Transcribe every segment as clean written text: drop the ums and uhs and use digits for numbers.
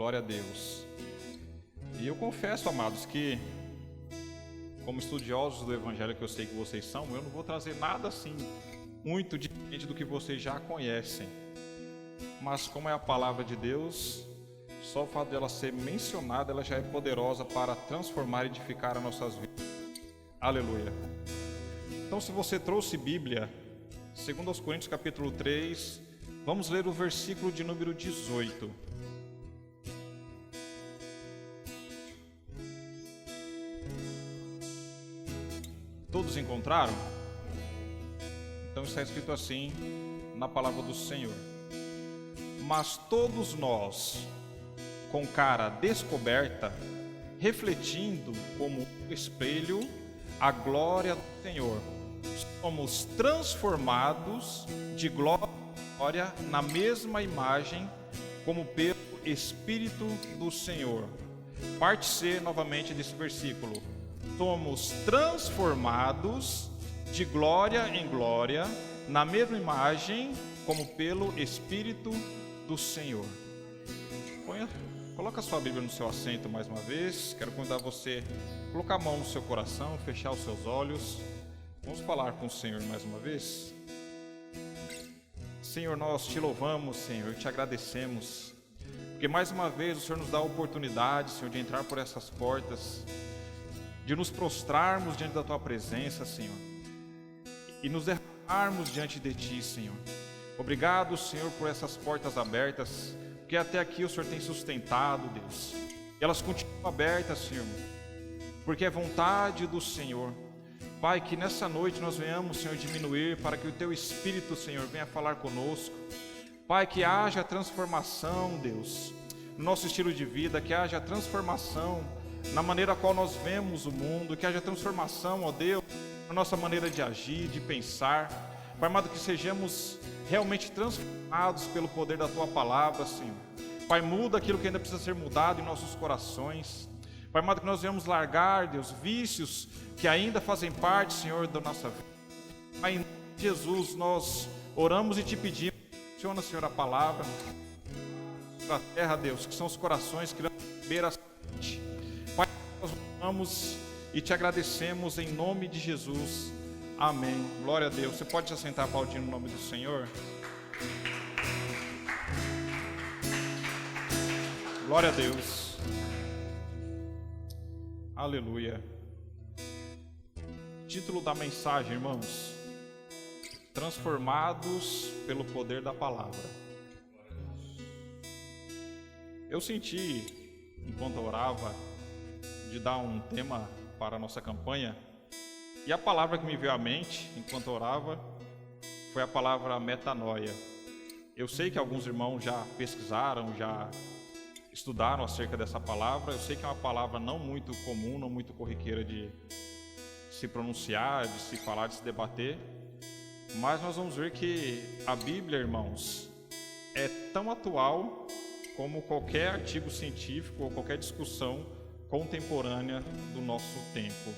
glória a Deus. E eu confesso, amados, que como estudiosos do Evangelho que eu sei que vocês são, eu não vou trazer nada assim muito diferente do que vocês já conhecem. Mas como é a palavra de Deus, só o fato de ela ser mencionada, ela já é poderosa para transformar e edificar as nossas vidas. Aleluia. Então, se você trouxe Bíblia, 2 Coríntios capítulo 3, vamos ler o versículo de número 18. Todos encontraram? Então está escrito assim na palavra do Senhor: mas todos nós, com cara descoberta, refletindo como um espelho a glória do Senhor, somos transformados de glória em glória na mesma imagem, como pelo Espírito do Senhor. Parte C novamente desse versículo: somos transformados de glória em glória na mesma imagem, como pelo Espírito do Senhor. Coloca a sua Bíblia no seu assento mais uma vez. Quero convidar você a colocar a mão no seu coração, fechar os seus olhos. Vamos falar com o Senhor mais uma vez. Senhor, nós te louvamos, Senhor, te agradecemos, porque mais uma vez o Senhor nos dá a oportunidade, Senhor, de entrar por essas portas, de nos prostrarmos diante da tua presença, Senhor, e nos derramarmos diante de ti, Senhor. Obrigado, Senhor, por essas portas abertas, porque até aqui o Senhor tem sustentado, Deus, e elas continuam abertas, Senhor, porque é vontade do Senhor. Pai, que nessa noite nós venhamos, Senhor, diminuir para que o teu Espírito, Senhor, venha falar conosco. Pai, que haja transformação, Deus, no nosso estilo de vida, que haja transformação na maneira qual nós vemos o mundo, que haja transformação, ó Deus, na nossa maneira de agir, de pensar. Pai amado, que sejamos realmente transformados pelo poder da tua palavra, Senhor. Pai, muda aquilo que ainda precisa ser mudado em nossos corações. Pai amado, que nós venhamos largar, Deus, vícios que ainda fazem parte, Senhor, da nossa vida. Pai, em nome de Jesus, nós oramos e te pedimos, funciona, Senhor, a palavra para a terra, Deus, que são os corações que irão receber a semente. Pai, nós oramos e te agradecemos em nome de Jesus. Amém. Glória a Deus. Você pode se assentar aplaudindo no nome do Senhor? Glória a Deus. Aleluia. Título da mensagem, irmãos: transformados pelo poder da palavra. Eu senti, enquanto eu orava, de dar um tema para a nossa campanha, e a palavra que me veio à mente, enquanto eu orava, foi a palavra metanoia. Eu sei que alguns irmãos já pesquisaram, já estudaram acerca dessa palavra. Eu sei que é uma palavra não muito comum, não muito corriqueira de se pronunciar, de se falar, de se debater, mas nós vamos ver que a Bíblia, irmãos, é tão atual como qualquer artigo científico ou qualquer discussão contemporânea do nosso tempo.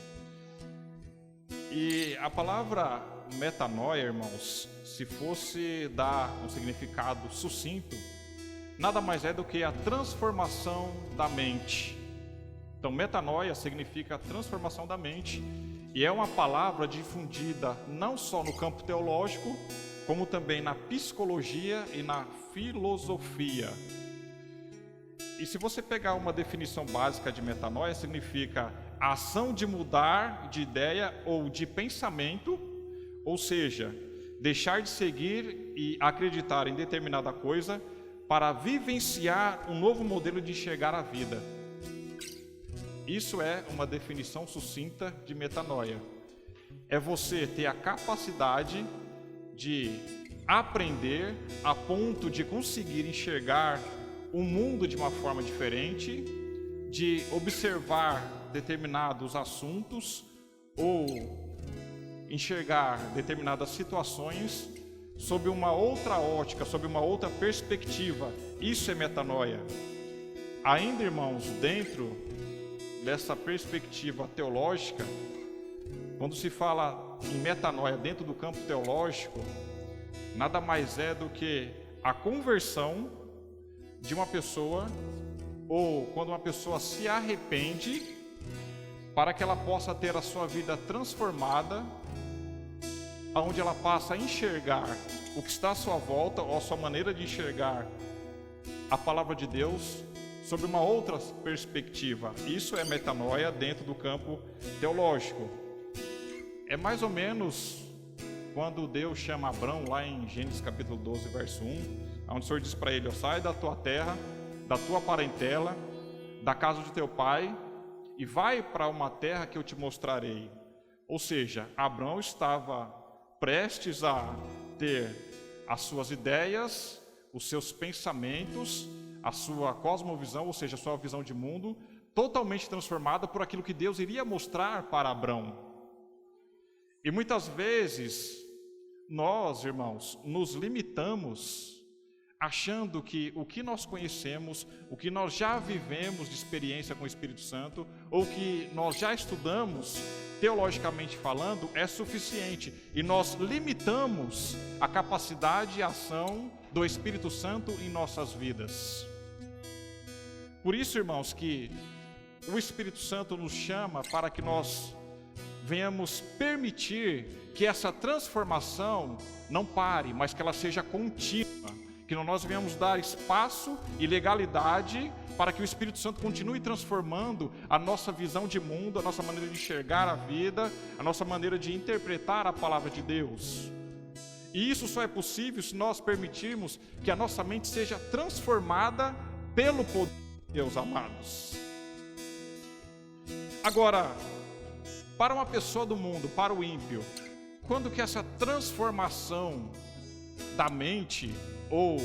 E a palavra metanoia, irmãos, se fosse dar um significado sucinto, nada mais é do que a transformação da mente. Então, metanoia significa transformação da mente, e é uma palavra difundida não só no campo teológico, como também na psicologia e na filosofia. E se você pegar uma definição básica de metanoia, significa a ação de mudar de ideia ou de pensamento, ou seja, deixar de seguir e acreditar em determinada coisa para vivenciar um novo modelo de enxergar a vida. Isso é uma definição sucinta de metanoia. É você ter a capacidade de aprender a ponto de conseguir enxergar o mundo de uma forma diferente, de observar determinados assuntos ou enxergar determinadas situações sob uma outra ótica, sob uma outra perspectiva. Isso é metanoia. Ainda, irmãos, dentro dessa perspectiva teológica, quando se fala em metanoia dentro do campo teológico, nada mais é do que a conversão de uma pessoa ou quando uma pessoa se arrepende, para que ela possa ter a sua vida transformada, onde ela passa a enxergar o que está à sua volta, ou a sua maneira de enxergar a palavra de Deus sobre uma outra perspectiva. Isso é metanoia dentro do campo teológico. É mais ou menos quando Deus chama Abrão lá em Gênesis capítulo 12, verso 1, onde o Senhor diz para ele: sai da tua terra, da tua parentela, da casa de teu pai, e vai para uma terra que eu te mostrarei. Ou seja, Abrão estava prestes a ter as suas ideias, os seus pensamentos, a sua cosmovisão, ou seja, a sua visão de mundo, totalmente transformada por aquilo que Deus iria mostrar para Abrão. E muitas vezes, nós, irmãos, nos limitamos achando que o que nós conhecemos, o que nós já vivemos de experiência com o Espírito Santo, ou que nós já estudamos, teologicamente falando, é suficiente. E nós limitamos a capacidade e a ação do Espírito Santo em nossas vidas. Por isso, irmãos, que o Espírito Santo nos chama para que nós venhamos permitir que essa transformação não pare, mas que ela seja contínua, que nós venhamos dar espaço e legalidade para que o Espírito Santo continue transformando a nossa visão de mundo, a nossa maneira de enxergar a vida, a nossa maneira de interpretar a palavra de Deus. E isso só é possível se nós permitirmos que a nossa mente seja transformada pelo poder de Deus, amados. Agora, para uma pessoa do mundo, para o ímpio, quando que essa transformação da mente ou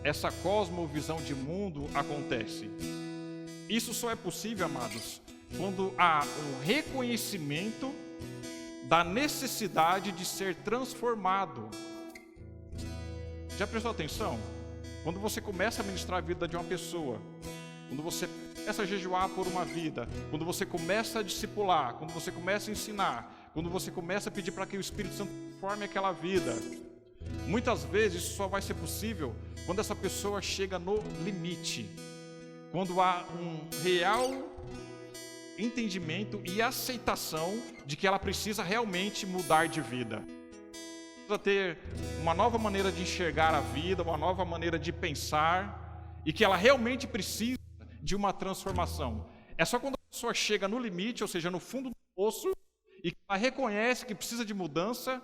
essa cosmovisão de mundo acontece? Isso só é possível, amados, quando há um reconhecimento da necessidade de ser transformado. Já prestou atenção? Quando você começa a ministrar a vida de uma pessoa, quando você começa a jejuar por uma vida, quando você começa a discipular, quando você começa a ensinar, quando você começa a pedir para que o Espírito Santo forme aquela vida, muitas vezes isso só vai ser possível quando essa pessoa chega no limite, quando há um real entendimento e aceitação de que ela precisa realmente mudar de vida. Precisa ter uma nova maneira de enxergar a vida, uma nova maneira de pensar, e que ela realmente precisa de uma transformação. É só quando a pessoa chega no limite, ou seja, no fundo do poço, e que ela reconhece que precisa de mudança,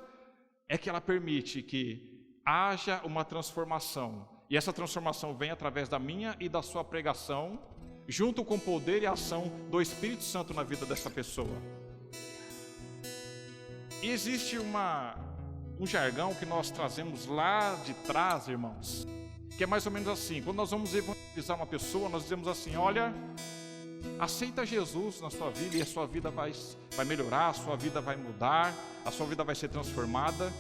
é que ela permite que haja uma transformação. E essa transformação vem através da minha e da sua pregação, junto com o poder e a ação do Espírito Santo na vida dessa pessoa. E existe um jargão que nós trazemos lá de trás, irmãos, que é mais ou menos assim: quando nós vamos evangelizar uma pessoa, nós dizemos assim: olha, aceita Jesus na sua vida e a sua vida vai melhorar, a sua vida vai mudar, a sua vida vai ser transformada.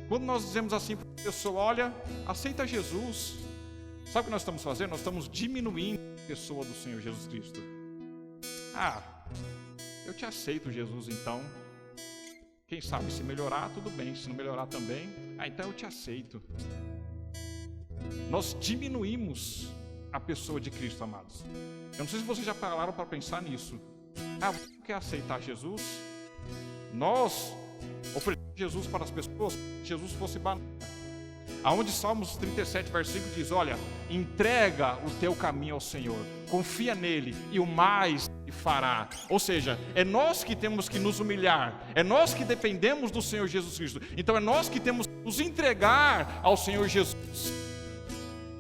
Quando nós dizemos assim para a pessoa: olha, aceita Jesus, sabe o que nós estamos fazendo? Nós estamos diminuindo a pessoa do Senhor Jesus Cristo. Eu te aceito, Jesus, então. Quem sabe, se melhorar, tudo bem. Se não melhorar também, então eu te aceito. Nós diminuímos a pessoa de Cristo, amados. Eu não sei se vocês já pararam para pensar nisso. Você quer aceitar Jesus? Nós oferecemos Jesus para as pessoas, se Jesus fosse banana. Aonde Salmos 37, versículo diz: olha, entrega o teu caminho ao Senhor, confia nele e o mais te fará. Ou seja, é nós que temos que nos humilhar, é nós que dependemos do Senhor Jesus Cristo. Então é nós que temos que nos entregar ao Senhor Jesus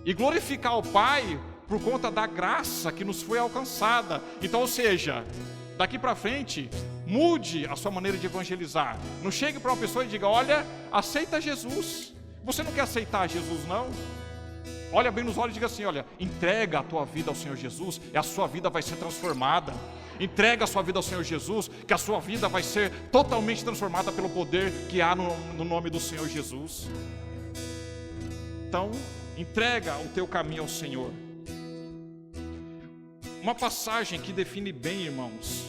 e glorificar o Pai por conta da graça que nos foi alcançada. Então, ou seja, daqui para frente, mude a sua maneira de evangelizar. Não chegue para uma pessoa e diga: olha, aceita Jesus. Você não quer aceitar Jesus, não? Olha bem nos olhos e diga assim: olha, entrega a tua vida ao Senhor Jesus e a sua vida vai ser transformada. Entrega a sua vida ao Senhor Jesus, que a sua vida vai ser totalmente transformada pelo poder que há no nome do Senhor Jesus. Então, entrega o teu caminho ao Senhor. Uma passagem que define bem, irmãos,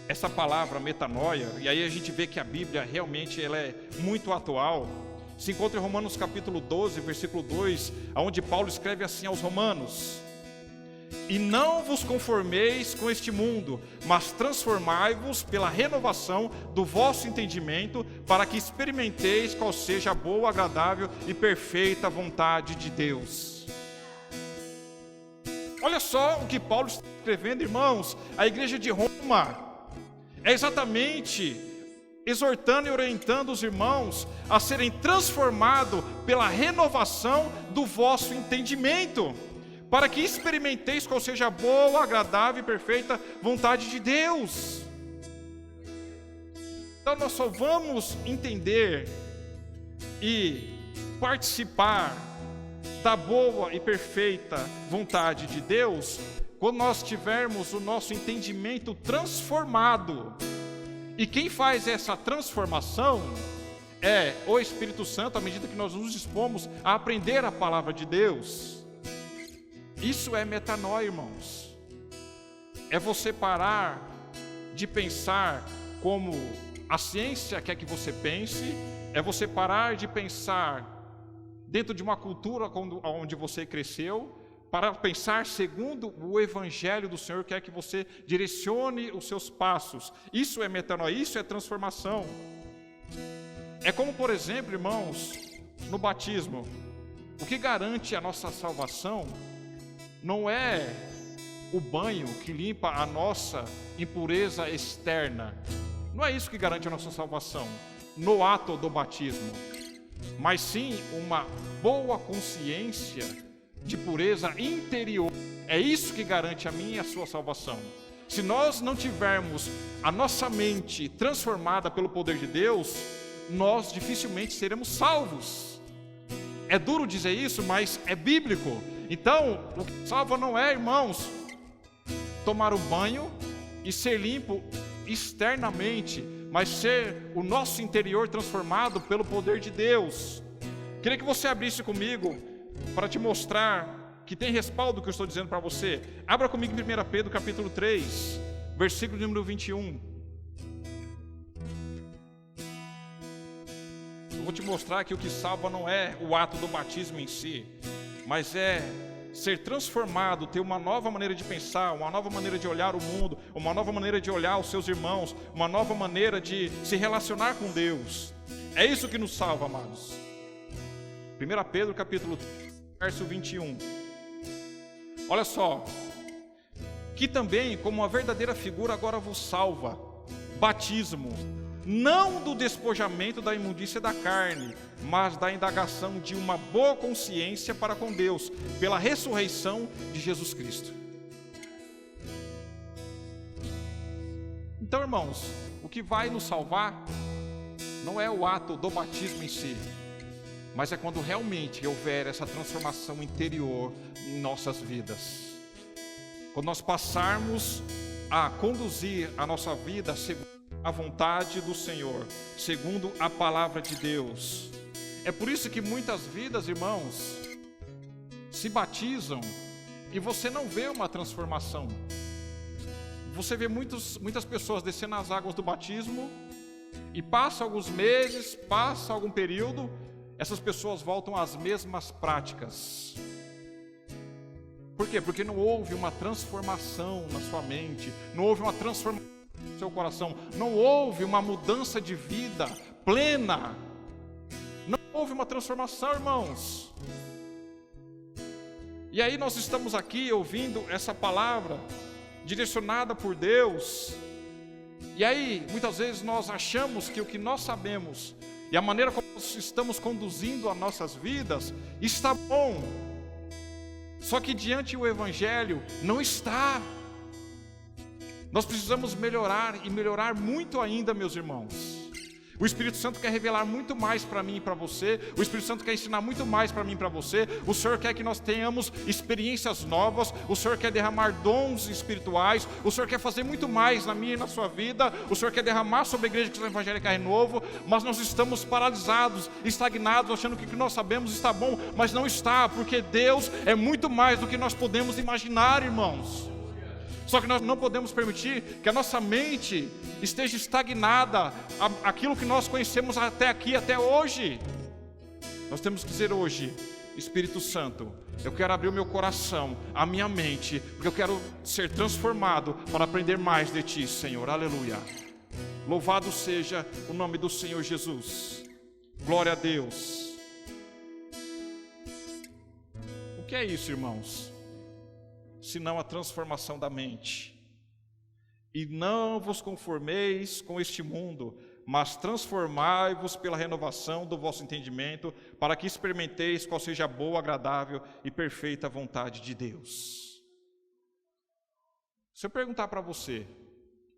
essa palavra metanoia, e aí a gente vê que a Bíblia realmente ela é muito atual, se encontra em Romanos capítulo 12, versículo 2, onde Paulo escreve assim aos romanos: E não vos conformeis com este mundo, mas transformai-vos pela renovação do vosso entendimento, para que experimenteis qual seja a boa, agradável e perfeita vontade de Deus. Olha só o que Paulo está escrevendo, irmãos. A igreja de Roma é exatamente exortando e orientando os irmãos a serem transformados pela renovação do vosso entendimento, para que experimenteis qual seja a boa, agradável e perfeita vontade de Deus. Então nós só vamos entender e participar da boa e perfeita vontade de Deus quando nós tivermos o nosso entendimento transformado. E quem faz essa transformação é o Espírito Santo, à medida que nós nos dispomos a aprender a palavra de Deus. Isso é metanoia, irmãos. É você parar de pensar como a ciência quer que você pense, é você parar de pensar dentro de uma cultura onde você cresceu, para pensar segundo o Evangelho do Senhor quer que você direcione os seus passos. Isso é metanoia, isso é transformação. É como, por exemplo, irmãos, no batismo. O que garante a nossa salvação não é o banho que limpa a nossa impureza externa. Não é isso que garante a nossa salvação no ato do batismo, mas sim uma boa consciência de pureza interior. É isso que garante a minha e a sua salvação. Se nós não tivermos a nossa mente transformada pelo poder de Deus, nós dificilmente seremos salvos. É duro dizer isso, mas é bíblico. Então, o que salva não é, irmãos, tomar o banho e ser limpo externamente, mas ser o nosso interior transformado pelo poder de Deus. Queria que você abrisse comigo para te mostrar que tem respaldo que eu estou dizendo para você. Abra comigo em 1 Pedro capítulo 3, versículo número 21. Eu vou te mostrar que o que salva não é o ato do batismo em si, mas é ser transformado, ter uma nova maneira de pensar, uma nova maneira de olhar o mundo, uma nova maneira de olhar os seus irmãos, uma nova maneira de se relacionar com Deus. É isso que nos salva, amados. 1 Pedro capítulo 3, verso 21. Olha só, que também, como uma verdadeira figura, agora vos salva, batismo, não do despojamento da imundícia da carne, mas da indagação de uma boa consciência para com Deus, pela ressurreição de Jesus Cristo. Então, irmãos, o que vai nos salvar não é o ato do batismo em si, mas é quando realmente houver essa transformação interior em nossas vidas. Quando nós passarmos a conduzir a nossa vida segundo a vontade do Senhor, segundo a palavra de Deus. É por isso que muitas vidas, irmãos, se batizam e você não vê uma transformação. Você vê muitas pessoas descendo as águas do batismo e passa alguns meses, passa algum período, essas pessoas voltam às mesmas práticas. Por quê? Porque não houve uma transformação na sua mente, não houve uma transformação no seu coração, não houve uma mudança de vida plena, não houve uma transformação, irmãos. E aí nós estamos aqui ouvindo essa palavra direcionada por Deus, e aí muitas vezes nós achamos que o que nós sabemos e a maneira como nós estamos conduzindo as nossas vidas está bom, só que diante do Evangelho não está. Nós precisamos melhorar e melhorar muito ainda, meus irmãos. O Espírito Santo quer revelar muito mais para mim e para você. O Espírito Santo quer ensinar muito mais para mim e para você. O Senhor quer que nós tenhamos experiências novas. O Senhor quer derramar dons espirituais. O Senhor quer fazer muito mais na minha e na sua vida. O Senhor quer derramar sobre a igreja cristã evangélica Renovo. Mas nós estamos paralisados, estagnados, achando que o que nós sabemos está bom, mas não está, porque Deus é muito mais do que nós podemos imaginar, irmãos. Só que nós não podemos permitir que a nossa mente esteja estagnada, aquilo que nós conhecemos até aqui, até hoje. Nós temos que dizer hoje: Espírito Santo, eu quero abrir o meu coração, a minha mente, porque eu quero ser transformado para aprender mais de Ti, Senhor. Aleluia. Louvado seja o nome do Senhor Jesus. Glória a Deus. O que é isso, irmãos? Senão a transformação da mente. E não vos conformeis com este mundo, mas transformai-vos pela renovação do vosso entendimento, para que experimenteis qual seja a boa, agradável e perfeita vontade de Deus. Se eu perguntar para você,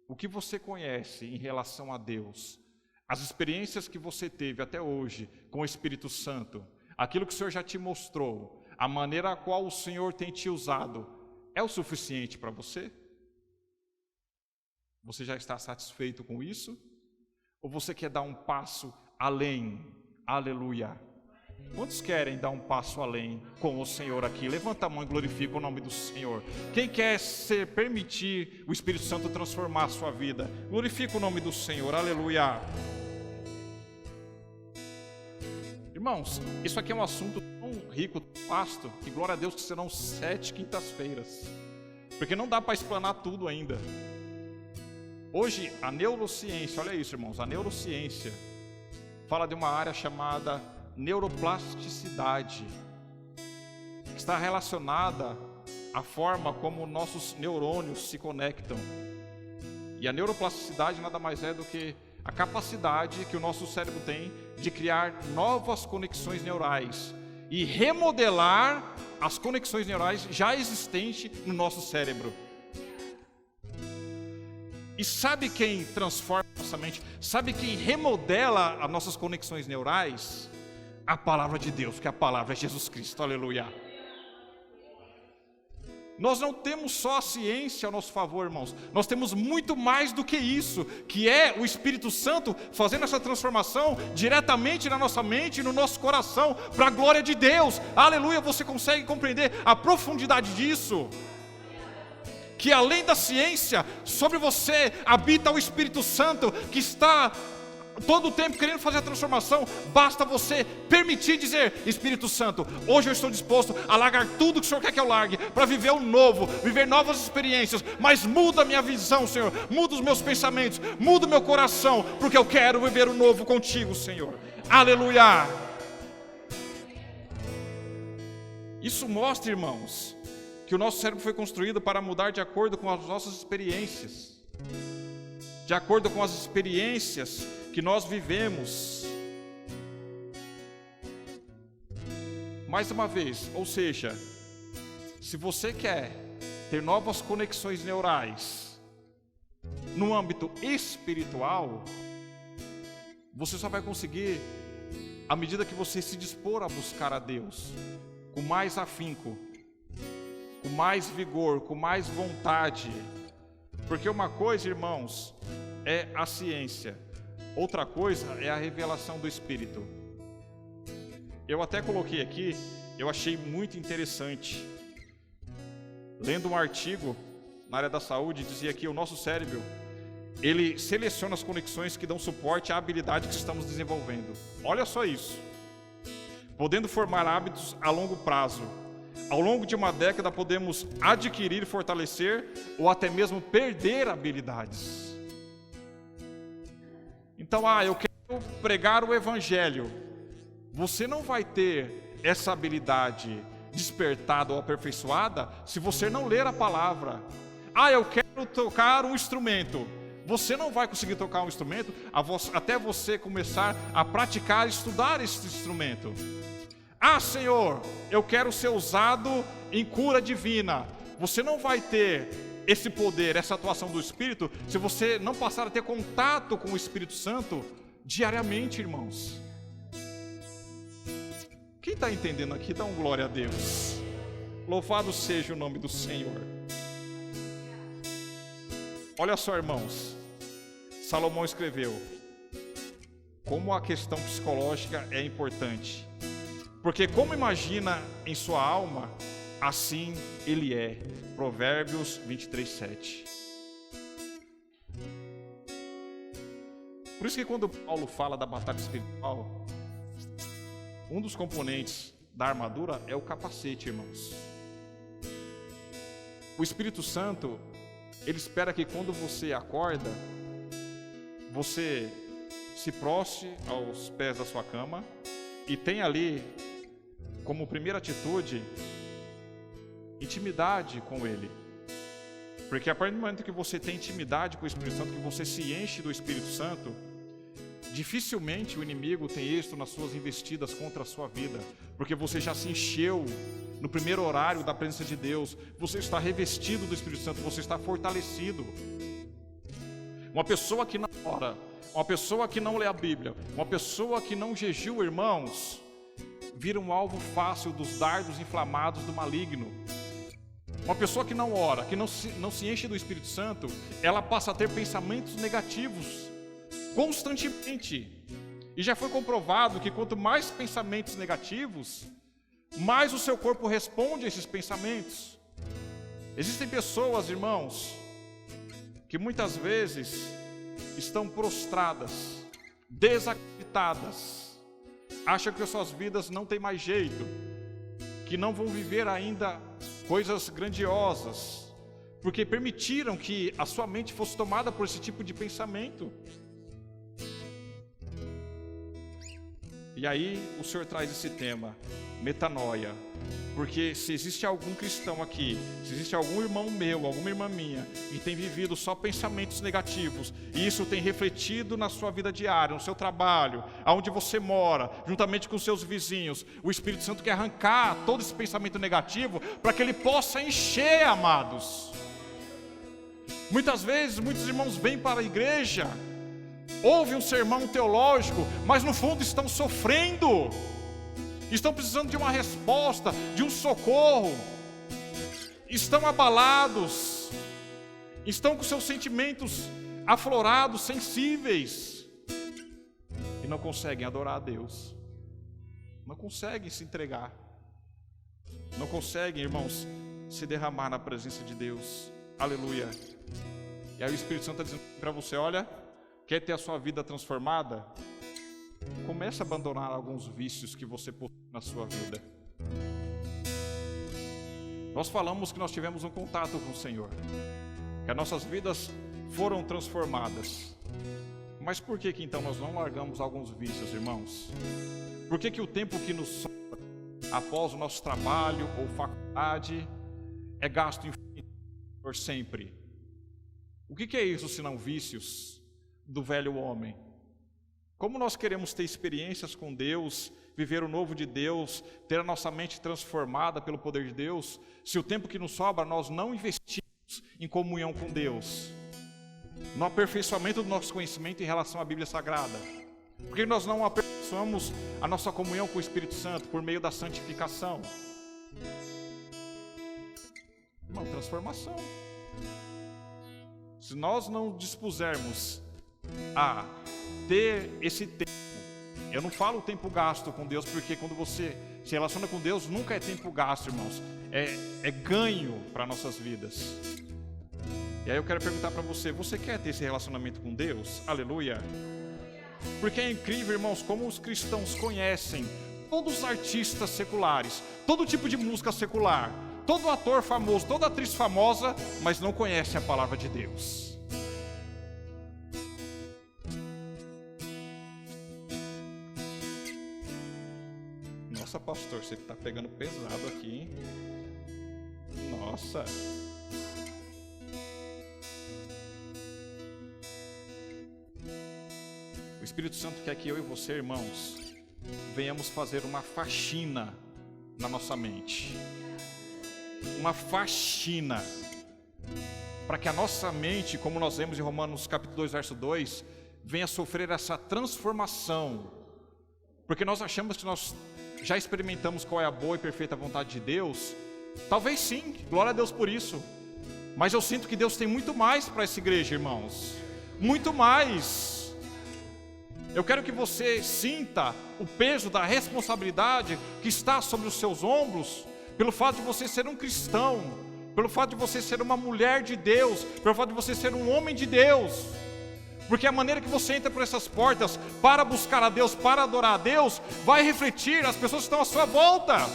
o que você conhece em relação a Deus, as experiências que você teve até hoje com o Espírito Santo, aquilo que o Senhor já te mostrou, a maneira a qual o Senhor tem te usado, é o suficiente para você? Você já está satisfeito com isso? Ou você quer dar um passo além? Aleluia. Quantos querem dar um passo além com o Senhor aqui? Levanta a mão e glorifica o nome do Senhor. Quem quer permitir o Espírito Santo transformar a sua vida? Glorifica o nome do Senhor. Aleluia. Irmãos, isso aqui é um assunto tão rico, tão vasto, que glória a Deus que serão 7 quintas-feiras. Porque não dá para explanar tudo ainda. Hoje, a neurociência, olha isso, irmãos, a neurociência fala de uma área chamada neuroplasticidade, que está relacionada à forma como nossos neurônios se conectam. E a neuroplasticidade nada mais é do que a capacidade que o nosso cérebro tem de criar novas conexões neurais e remodelar as conexões neurais já existentes no nosso cérebro. E sabe quem transforma nossa mente? Sabe quem remodela as nossas conexões neurais? A palavra de Deus, que a palavra é Jesus Cristo, aleluia. Nós não temos só a ciência a nosso favor, irmãos. Nós temos muito mais do que isso, que é o Espírito Santo fazendo essa transformação diretamente na nossa mente e no nosso coração, para a glória de Deus, aleluia. Você consegue compreender a profundidade disso? Que além da ciência, sobre você habita o Espírito Santo, que está todo o tempo querendo fazer a transformação. Basta você permitir dizer: Espírito Santo, hoje eu estou disposto a largar tudo que o Senhor quer que eu largue, para viver o novo, viver novas experiências. Mas muda a minha visão, Senhor, muda os meus pensamentos, muda o meu coração, porque eu quero viver o novo contigo, Senhor. Aleluia. Isso mostra, irmãos, que o nosso cérebro foi construído para mudar de acordo com as nossas experiências, de acordo com as experiências que nós vivemos. Mais uma vez, ou seja, se você quer ter novas conexões neurais no âmbito espiritual, você só vai conseguir à medida que você se dispor a buscar a Deus com mais afinco, com mais vigor, com mais vontade. Porque uma coisa, irmãos, é a ciência, outra coisa é a revelação do Espírito. Eu até coloquei aqui, eu achei muito interessante. Lendo um artigo na área da saúde, dizia que o nosso cérebro, ele seleciona as conexões que dão suporte à habilidade que estamos desenvolvendo. Olha só isso. Podendo formar hábitos a longo prazo. Ao longo de uma década podemos adquirir, fortalecer ou até mesmo perder habilidades. Então, eu quero pregar o Evangelho. Você não vai ter essa habilidade despertada ou aperfeiçoada se você não ler a palavra. Eu quero tocar um instrumento. Você não vai conseguir tocar um instrumento até você começar a praticar e estudar esse instrumento. Senhor, eu quero ser usado em cura divina. Você não vai ter esse poder, essa atuação do Espírito, se você não passar a ter contato com o Espírito Santo diariamente, irmãos. Quem está entendendo aqui, dá um glória a Deus. Louvado seja o nome do Senhor. Olha só, irmãos, Salomão escreveu como a questão psicológica é importante. Porque como imagina em sua alma, assim ele é. Provérbios 23:7. Por isso que quando Paulo fala da batalha espiritual, um dos componentes da armadura é o capacete, irmãos. O Espírito Santo, ele espera que quando você acorda, você se prostre aos pés da sua cama e tenha ali, como primeira atitude, intimidade com Ele. Porque a partir do momento que você tem intimidade com o Espírito Santo, que você se enche do Espírito Santo, dificilmente o inimigo tem êxito nas suas investidas contra a sua vida, porque você já se encheu no primeiro horário da presença de Deus, você está revestido do Espírito Santo, você está fortalecido. Uma pessoa que não ora, uma pessoa que não lê a Bíblia, uma pessoa que não jejua, irmãos, vira um alvo fácil dos dardos inflamados do maligno. Uma pessoa que não ora, que não se enche do Espírito Santo, ela passa a ter pensamentos negativos constantemente. E já foi comprovado que quanto mais pensamentos negativos, mais o seu corpo responde a esses pensamentos. Existem pessoas, irmãos, que muitas vezes estão prostradas, desacreditadas, acham que as suas vidas não têm mais jeito, que não vão viver ainda coisas grandiosas, porque permitiram que a sua mente fosse tomada por esse tipo de pensamento. E aí o Senhor traz esse tema, metanoia, porque se existe algum cristão aqui, se existe algum irmão meu, alguma irmã minha, que tem vivido só pensamentos negativos, e isso tem refletido na sua vida diária, no seu trabalho, aonde você mora, juntamente com seus vizinhos, o Espírito Santo quer arrancar todo esse pensamento negativo, para que ele possa encher, amados. Muitas vezes, muitos irmãos vêm para a igreja, ouvem um sermão teológico, mas no fundo estão sofrendo, estão precisando de uma resposta, de um socorro, estão abalados, estão com seus sentimentos aflorados, sensíveis, e não conseguem adorar a Deus, não conseguem se entregar, não conseguem, irmãos, se derramar na presença de Deus. Aleluia. E aí o Espírito Santo está dizendo para você: olha, quer ter a sua vida transformada? Comece a abandonar alguns vícios que você possui na sua vida. Nós falamos que nós tivemos um contato com o Senhor, que as nossas vidas foram transformadas. Mas por que então nós não largamos alguns vícios, irmãos? Por que o tempo que nos sobra após o nosso trabalho ou faculdade é gasto infinito por sempre? O que é isso senão vícios do velho homem? Como nós queremos ter experiências com Deus, viver o novo de Deus, ter a nossa mente transformada pelo poder de Deus, se o tempo que nos sobra nós não investimos em comunhão com Deus, no aperfeiçoamento do nosso conhecimento em relação à Bíblia Sagrada? Por que nós não aperfeiçoamos a nossa comunhão com o Espírito Santo por meio da santificação? Uma transformação. Se nós não dispusermos a ter esse tempo, eu não falo tempo gasto com Deus, porque quando você se relaciona com Deus, nunca é tempo gasto, irmãos, é ganho para nossas vidas. E aí eu quero perguntar para você: você quer ter esse relacionamento com Deus? Aleluia. Porque é incrível, irmãos, como os cristãos conhecem todos os artistas seculares, todo tipo de música secular, todo ator famoso, toda atriz famosa, mas não conhecem a palavra de Deus. Nossa, pastor, você está pegando pesado aqui, hein? Nossa. O Espírito Santo quer que eu e você, irmãos, venhamos fazer uma faxina na nossa mente. Uma faxina. Para que a nossa mente, como nós vemos em Romanos capítulo 2, verso 2, venha sofrer essa transformação. Porque nós achamos que nós já experimentamos qual é a boa e perfeita vontade de Deus. Talvez sim, glória a Deus por isso. Mas eu sinto que Deus tem muito mais para essa igreja, irmãos. Muito mais. Eu quero que você sinta o peso da responsabilidade que está sobre os seus ombros, pelo fato de você ser um cristão, pelo fato de você ser uma mulher de Deus, pelo fato de você ser um homem de Deus. Porque a maneira que você entra por essas portas para buscar a Deus, para adorar a Deus, vai refletir as pessoas que estão à sua volta.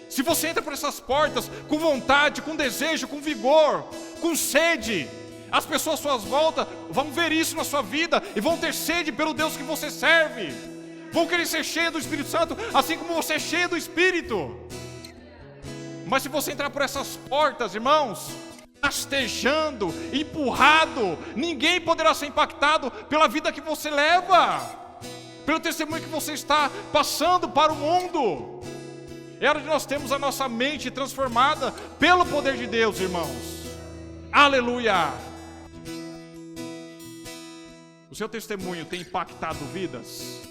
Se você entra por essas portas com vontade, com desejo, com vigor, com sede, as pessoas à sua volta vão ver isso na sua vida e vão ter sede pelo Deus que você serve. Vão querer ser cheios do Espírito Santo, assim como você é cheio do Espírito. Mas se você entrar por essas portas, irmãos, rastejando, empurrado, ninguém poderá ser impactado pela vida que você leva, pelo testemunho que você está passando para o mundo. É hora de nós termos a nossa mente transformada pelo poder de Deus, irmãos. Aleluia! O seu testemunho tem impactado vidas?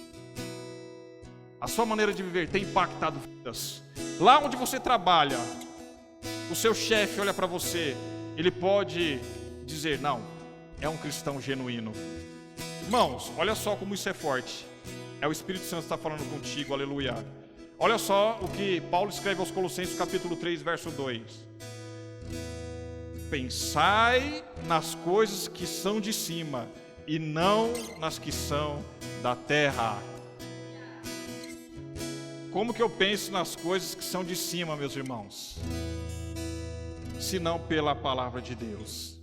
A sua maneira de viver tem impactado vidas? Lá onde você trabalha, o seu chefe olha para você, ele pode dizer: não, é um cristão genuíno. Irmãos, olha só como isso é forte. É o Espírito Santo que está falando contigo, aleluia. Olha só o que Paulo escreve aos Colossenses, capítulo 3, verso 2. Pensai nas coisas que são de cima, e não nas que são da terra. Como que eu penso nas coisas que são de cima, meus irmãos? Se não pela palavra de Deus.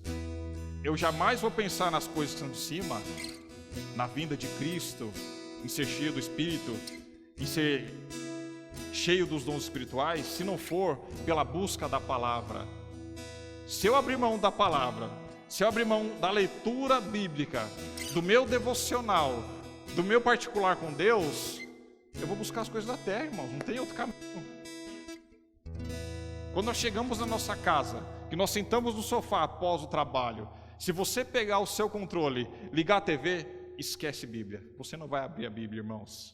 Eu jamais vou pensar nas coisas que são de cima, na vinda de Cristo, em ser cheio do Espírito, em ser cheio dos dons espirituais, se não for pela busca da palavra. Se eu abrir mão da palavra, se eu abrir mão da leitura bíblica, do meu devocional, do meu particular com Deus, eu vou buscar as coisas da terra, irmãos, não tem outro caminho. Quando nós chegamos na nossa casa, que nós sentamos no sofá após o trabalho, se você pegar o seu controle, ligar a TV, esquece Bíblia. Você não vai abrir a Bíblia, irmãos.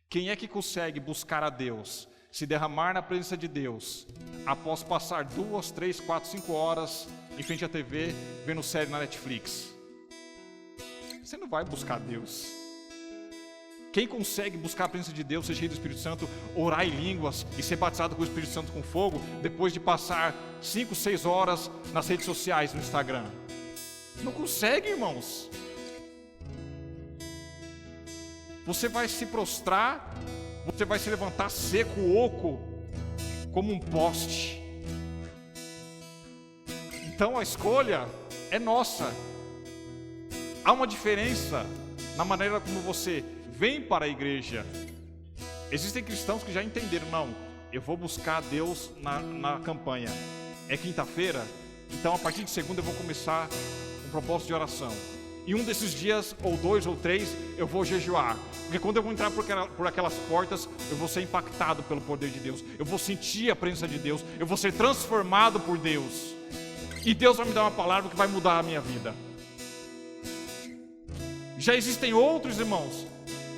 Quem é que consegue buscar a Deus, se derramar na presença de Deus, após passar 2, 3, 4, 5 horas em frente à TV, vendo série na Netflix? Você não vai buscar Deus. Quem consegue buscar a presença de Deus, ser cheio do Espírito Santo, orar em línguas e ser batizado com o Espírito Santo com fogo, depois de passar 5, 6 horas nas redes sociais, no Instagram? Não consegue, irmãos. Você vai se prostrar, você vai se levantar seco, oco, como um poste. Então a escolha é nossa. Há uma diferença na maneira como você vem para a igreja. Existem cristãos que já entenderam: não, eu vou buscar Deus na campanha. É quinta-feira, então a partir de segunda eu vou começar um propósito de oração. E um desses dias, ou 2 ou 3, eu vou jejuar. Porque quando eu vou entrar por aquelas portas, eu vou ser impactado pelo poder de Deus. Eu vou sentir a presença de Deus. Eu vou ser transformado por Deus. E Deus vai me dar uma palavra que vai mudar a minha vida. Já existem outros, irmãos,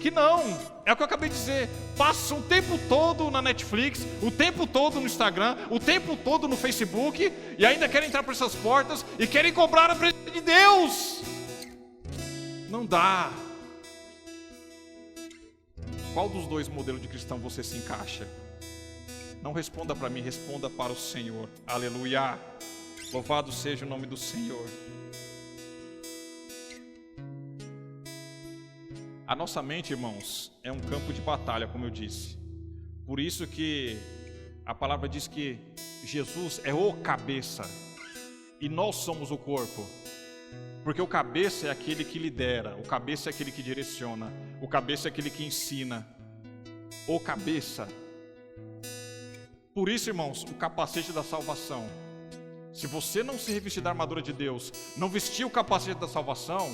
que não. É o que eu acabei de dizer. Passam o tempo todo na Netflix, o tempo todo no Instagram, o tempo todo no Facebook, e ainda querem entrar por essas portas e querem cobrar a presença de Deus. Não dá. Qual dos dois modelos de cristão você se encaixa? Não responda para mim, responda para o Senhor. Aleluia. Louvado seja o nome do Senhor. A nossa mente, irmãos, é um campo de batalha, como eu disse. Por isso que a palavra diz que Jesus é o cabeça e nós somos o corpo. Porque o cabeça é aquele que lidera, o cabeça é aquele que direciona, o cabeça é aquele que ensina. O cabeça. Por isso, irmãos, o capacete da salvação. Se você não se revestir da armadura de Deus, não vestir o capacete da salvação,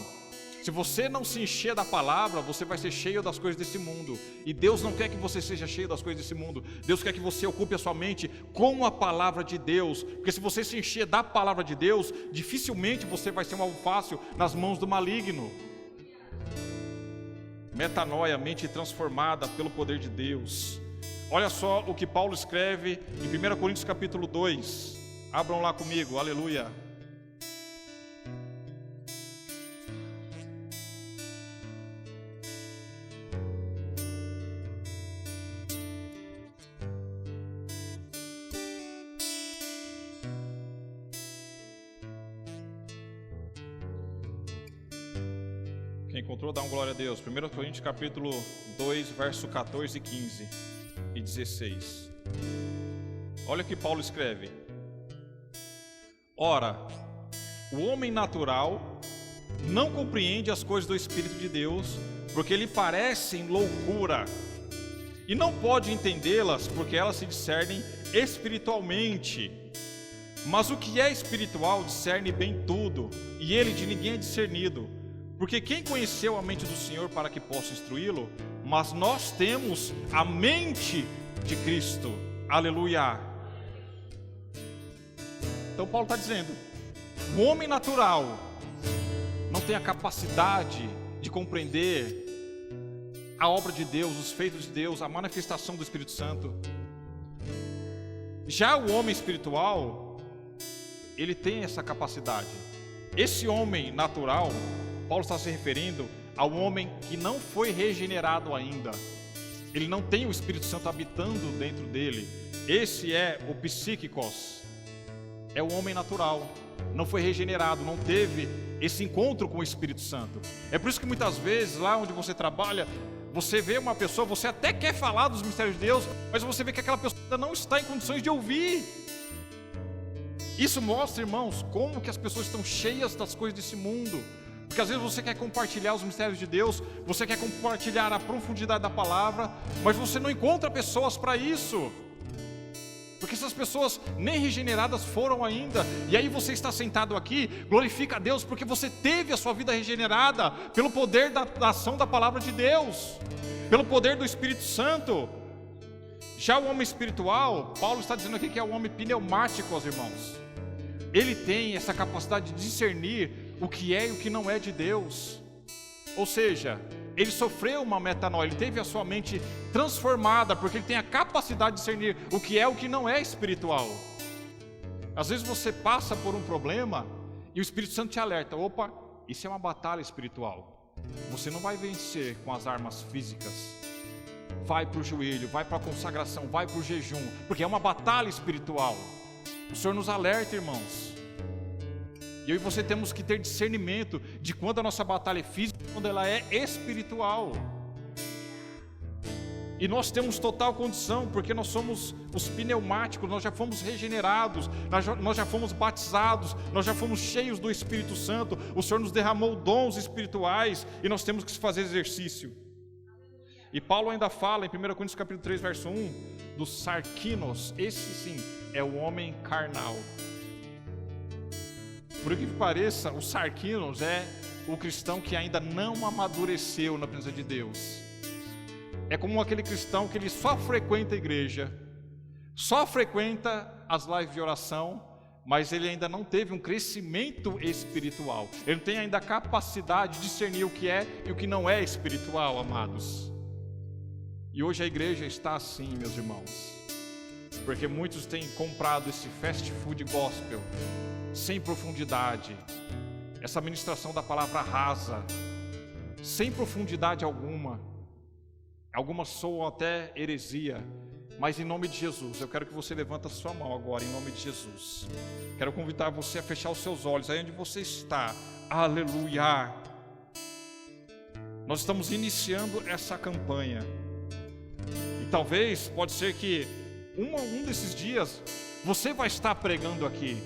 se você não se encher da palavra, você vai ser cheio das coisas desse mundo. E Deus não quer que você seja cheio das coisas desse mundo. Deus quer que você ocupe a sua mente com a palavra de Deus. Porque se você se encher da palavra de Deus, dificilmente você vai ser um alvo fácil nas mãos do maligno. Metanoia, mente transformada pelo poder de Deus. Olha só o que Paulo escreve em 1 Coríntios capítulo 2. Abram lá comigo, aleluia. Quem encontrou, dá um glória a Deus. 1 Coríntios capítulo 2, verso 14, 15 e 16. Olha o que Paulo escreve. Ora, o homem natural não compreende as coisas do Espírito de Deus, porque lhe parecem loucura, e não pode entendê-las, porque elas se discernem espiritualmente. Mas o que é espiritual discerne bem tudo, e ele de ninguém é discernido. Porque quem conheceu a mente do Senhor para que possa instruí-lo? Mas nós temos a mente de Cristo. Aleluia. Então Paulo está dizendo, o homem natural não tem a capacidade de compreender a obra de Deus, os feitos de Deus, a manifestação do Espírito Santo. Já o homem espiritual, ele tem essa capacidade. Esse homem natural, Paulo está se referindo ao homem que não foi regenerado ainda. Ele não tem o Espírito Santo habitando dentro dele. Esse é o psíquicos. É o homem natural. Não foi regenerado, não teve esse encontro com o Espírito Santo. É por isso que muitas vezes, lá onde você trabalha, você vê uma pessoa, você até quer falar dos mistérios de Deus, mas você vê que aquela pessoa ainda não está em condições de ouvir. Isso mostra, irmãos, como que as pessoas estão cheias das coisas desse mundo. Porque às vezes você quer compartilhar os mistérios de Deus, você quer compartilhar a profundidade da palavra, mas você não encontra pessoas para isso. Porque essas pessoas nem regeneradas foram ainda. E aí você está sentado aqui, glorifica a Deus porque você teve a sua vida regenerada pelo poder da ação da palavra de Deus, pelo poder do Espírito Santo. Já o homem espiritual, Paulo está dizendo aqui que é o homem pneumático, irmãos. Ele tem essa capacidade de discernir o que é e o que não é de Deus. Ou seja, ele sofreu uma metanoia, ele teve a sua mente transformada, porque ele tem a capacidade de discernir o que é e o que não é espiritual. Às vezes você passa por um problema e o Espírito Santo te alerta, opa, isso é uma batalha espiritual. Você não vai vencer com as armas físicas. Vai para o joelho, vai para a consagração, vai para o jejum, porque é uma batalha espiritual. O Senhor nos alerta, irmãos. E eu e você temos que ter discernimento de quando a nossa batalha é física e quando ela é espiritual. E nós temos total condição, porque nós somos os pneumáticos, nós já fomos regenerados, nós já fomos batizados, nós já fomos cheios do Espírito Santo. O Senhor nos derramou dons espirituais e nós temos que fazer exercício. E Paulo ainda fala em 1 Coríntios capítulo 3, verso 1, dos sarquinos. Esse sim é o homem carnal. Por que pareça, o sarquinos é o cristão que ainda não amadureceu na presença de Deus. É como aquele cristão que ele só frequenta a igreja, só frequenta as lives de oração, mas ele ainda não teve um crescimento espiritual. Ele não tem ainda a capacidade de discernir o que é e o que não é espiritual, amados. E hoje a igreja está assim, meus irmãos, porque muitos têm comprado esse fast food gospel, sem profundidade, essa ministração da palavra rasa, sem profundidade alguma. Algumas soam até heresia, mas em nome de Jesus, eu quero que você levante a sua mão agora, em nome de Jesus. Quero convidar você a fechar os seus olhos, aí onde você está, aleluia. Nós estamos iniciando essa campanha, e talvez, pode ser que um desses dias, você vai estar pregando aqui,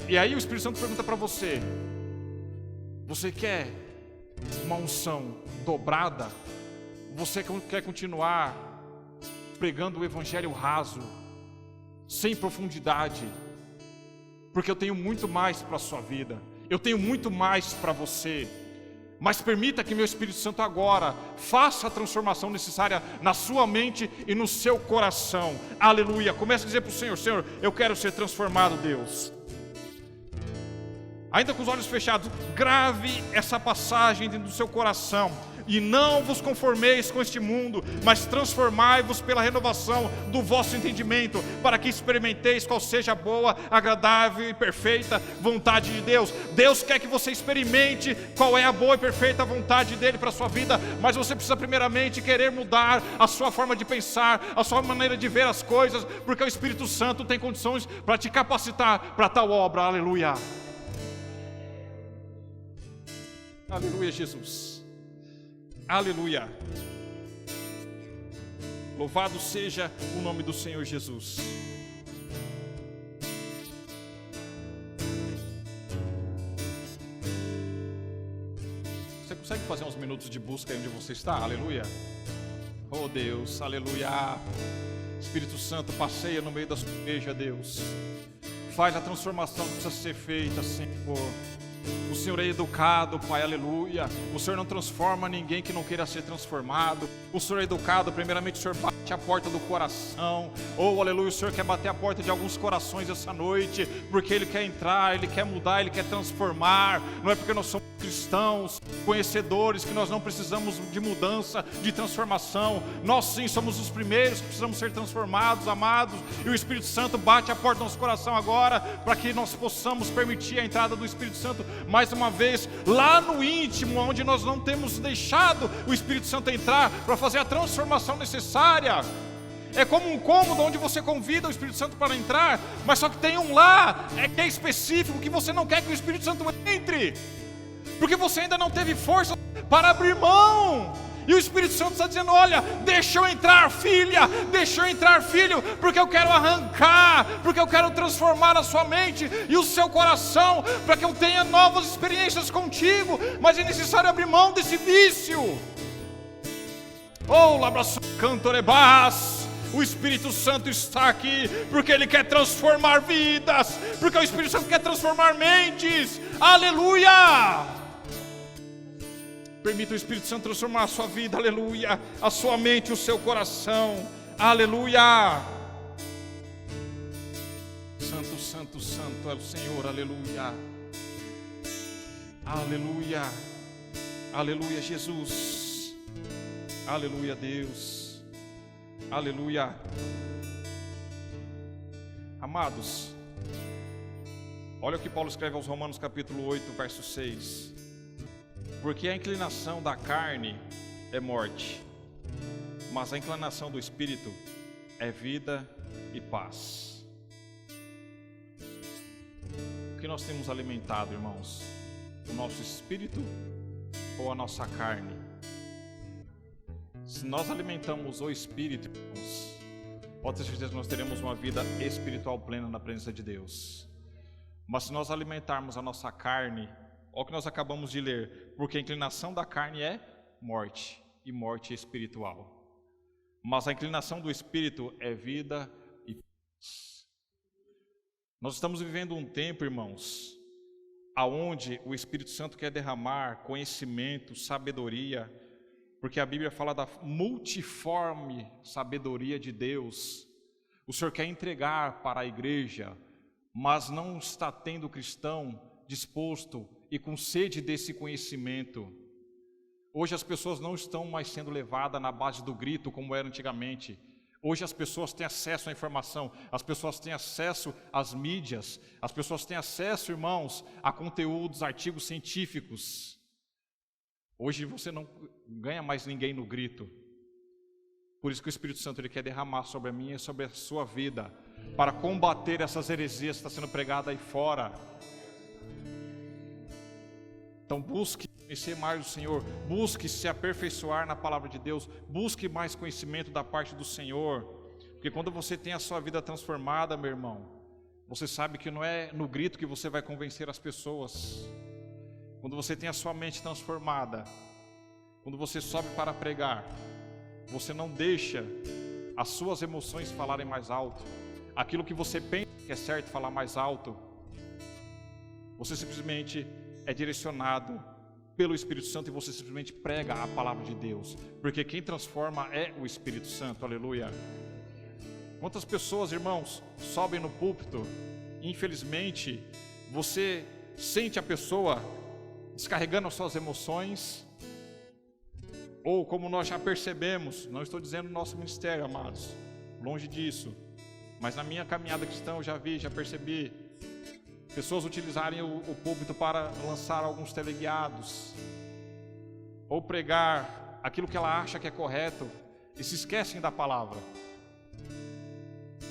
e aí o Espírito Santo pergunta para você: você quer uma unção dobrada? Você quer continuar pregando o evangelho raso, sem profundidade? Porque eu tenho muito mais para a sua vida, eu tenho muito mais para você. Mas permita que meu Espírito Santo agora faça a transformação necessária na sua mente e no seu coração. Aleluia. Comece a dizer para o Senhor: Senhor, eu quero ser transformado, Deus. Ainda com os olhos fechados, grave essa passagem dentro do seu coração. E não vos conformeis com este mundo, mas transformai-vos pela renovação do vosso entendimento, para que experimenteis qual seja a boa, agradável e perfeita vontade de Deus. Deus quer que você experimente qual é a boa e perfeita vontade dele para a sua vida, mas você precisa primeiramente querer mudar a sua forma de pensar, a sua maneira de ver as coisas, porque o Espírito Santo tem condições para te capacitar para tal obra. Aleluia. Aleluia, Jesus. Aleluia. Louvado seja o nome do Senhor Jesus. Você consegue fazer uns minutos de busca aí onde você está? Aleluia. Oh Deus, aleluia. Espírito Santo, passeia no meio da sua igreja, Deus. Faz a transformação que precisa ser feita, Senhor. O Senhor é educado, Pai, aleluia. O Senhor não transforma ninguém que não queira ser transformado. O Senhor é educado, primeiramente o Senhor bate a porta do coração. Oh, aleluia, o Senhor quer bater a porta de alguns corações essa noite, porque Ele quer entrar, Ele quer mudar, Ele quer transformar. Não é porque nós somos cristãos, conhecedores, que nós não precisamos de mudança, de transformação. Nós sim somos os primeiros que precisamos ser transformados, amados. E o Espírito Santo bate a porta do nosso coração agora, para que nós possamos permitir a entrada do Espírito Santo mais uma vez, lá no íntimo, onde nós não temos deixado o Espírito Santo entrar para fazer a transformação necessária. É como um cômodo onde você convida o Espírito Santo para entrar, mas só que tem um lá, que é específico, que você não quer que o Espírito Santo entre, porque você ainda não teve força para abrir mão. E o Espírito Santo está dizendo: olha, deixa eu entrar, filha, deixa eu entrar, filho, porque eu quero arrancar, porque eu quero transformar a sua mente e o seu coração, para que eu tenha novas experiências contigo. Mas é necessário abrir mão desse vício. Oh, labraço cantorebás. O Espírito Santo está aqui porque Ele quer transformar vidas, porque o Espírito Santo quer transformar mentes. Aleluia! Permita o Espírito Santo transformar a sua vida, aleluia, a sua mente, o seu coração, aleluia. Santo, santo, santo é o Senhor, aleluia. Aleluia, aleluia, Jesus, aleluia, Deus, aleluia. Amados, olha o que Paulo escreve aos Romanos capítulo 8, verso 6. Porque a inclinação da carne é morte, mas a inclinação do Espírito é vida e paz. O que nós temos alimentado, irmãos? O nosso espírito ou a nossa carne? Se nós alimentamos o Espírito, irmãos, pode ter certeza que nós teremos uma vida espiritual plena na presença de Deus. Mas se nós alimentarmos a nossa carne, olha o que nós acabamos de ler, porque a inclinação da carne é morte, e morte espiritual. Mas a inclinação do Espírito é vida e paz. Nós estamos vivendo um tempo, irmãos, aonde o Espírito Santo quer derramar conhecimento, sabedoria, porque a Bíblia fala da multiforme sabedoria de Deus. O Senhor quer entregar para a igreja, mas não está tendo o cristão disposto e com sede desse conhecimento. Hoje as pessoas não estão mais sendo levadas na base do grito como era antigamente. Hoje as pessoas têm acesso à informação, as pessoas têm acesso às mídias, as pessoas têm acesso, irmãos, a conteúdos, artigos científicos. Hoje você não ganha mais ninguém no grito. Por isso que o Espírito Santo Ele quer derramar sobre a minha e sobre a sua vida, para combater essas heresias que estão sendo pregadas aí fora. Então busque conhecer mais o Senhor, busque se aperfeiçoar na palavra de Deus, busque mais conhecimento da parte do Senhor, porque quando você tem a sua vida transformada, meu irmão, você sabe que não é no grito que você vai convencer as pessoas. Quando você tem a sua mente transformada, quando você sobe para pregar, você não deixa as suas emoções falarem mais alto, aquilo que você pensa que é certo falar mais alto, você simplesmente é direcionado pelo Espírito Santo e você simplesmente prega a palavra de Deus, porque quem transforma é o Espírito Santo, aleluia. Quantas pessoas, irmãos, sobem no púlpito e infelizmente você sente a pessoa descarregando as suas emoções, ou como nós já percebemos, não estou dizendo no nosso ministério, amados, longe disso, mas na minha caminhada cristã eu já vi, já percebi pessoas utilizarem o púlpito para lançar alguns teleguiados, ou pregar aquilo que ela acha que é correto, e se esquecem da palavra.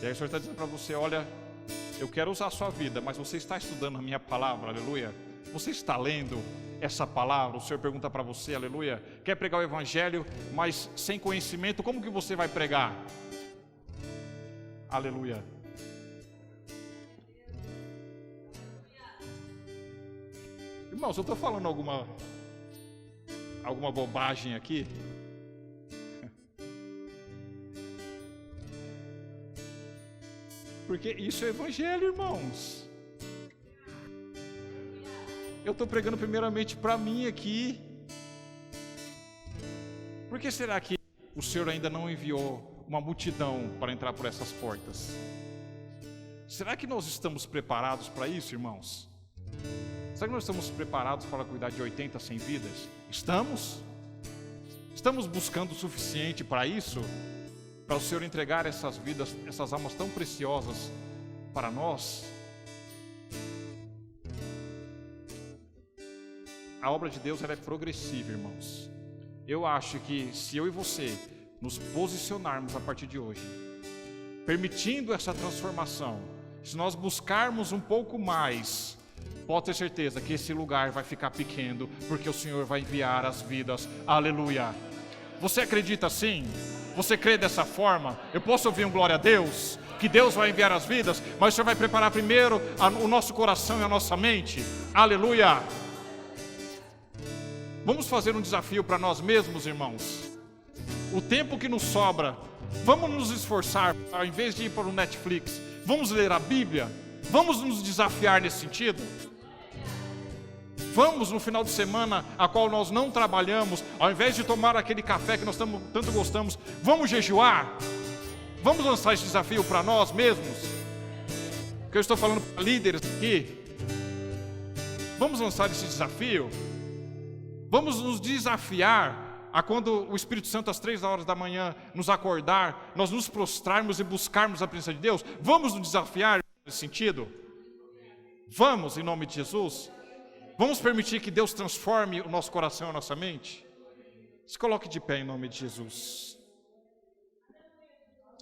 E aí o Senhor está dizendo para você: olha, eu quero usar a sua vida, mas você está estudando a minha palavra, aleluia? Você está lendo? essa palavra? O Senhor pergunta para você, aleluia. Quer pregar o evangelho, mas sem conhecimento, como que você vai pregar? Aleluia. Irmãos, eu estou falando alguma bobagem aqui? Porque isso é evangelho, irmãos. Eu estou pregando primeiramente para mim aqui. Por que será que o Senhor ainda não enviou uma multidão para entrar por essas portas? Será que nós estamos preparados para isso, irmãos? Será que nós estamos preparados para cuidar de 80, 100 vidas? Estamos? Estamos buscando o suficiente para isso? Para o Senhor entregar essas vidas, essas almas tão preciosas para nós? A obra de Deus ela é progressiva, irmãos. Eu acho que se eu e você nos posicionarmos a partir de hoje, permitindo essa transformação, se nós buscarmos um pouco mais, pode ter certeza que esse lugar vai ficar pequeno, porque o Senhor vai enviar as vidas. Aleluia. Você acredita assim? Você crê dessa forma? Eu posso ouvir um glória a Deus? Que Deus vai enviar as vidas, mas o Senhor vai preparar primeiro o nosso coração e a nossa mente. Aleluia. Vamos fazer um desafio para nós mesmos, irmãos. O tempo que nos sobra, vamos nos esforçar, ao invés de ir para o Netflix, vamos ler a Bíblia, vamos nos desafiar nesse sentido. Vamos no final de semana, a qual nós não trabalhamos, ao invés de tomar aquele café que nós tanto gostamos, vamos jejuar. Vamos lançar esse desafio para nós mesmos. Que eu estou falando para líderes aqui. Vamos lançar esse desafio. Vamos nos desafiar a quando o Espírito Santo às 3 horas da manhã nos acordar, nós nos prostrarmos e buscarmos a presença de Deus. Vamos nos desafiar nesse sentido? Vamos, em nome de Jesus. Vamos permitir que Deus transforme o nosso coração e a nossa mente? Se coloque de pé em nome de Jesus.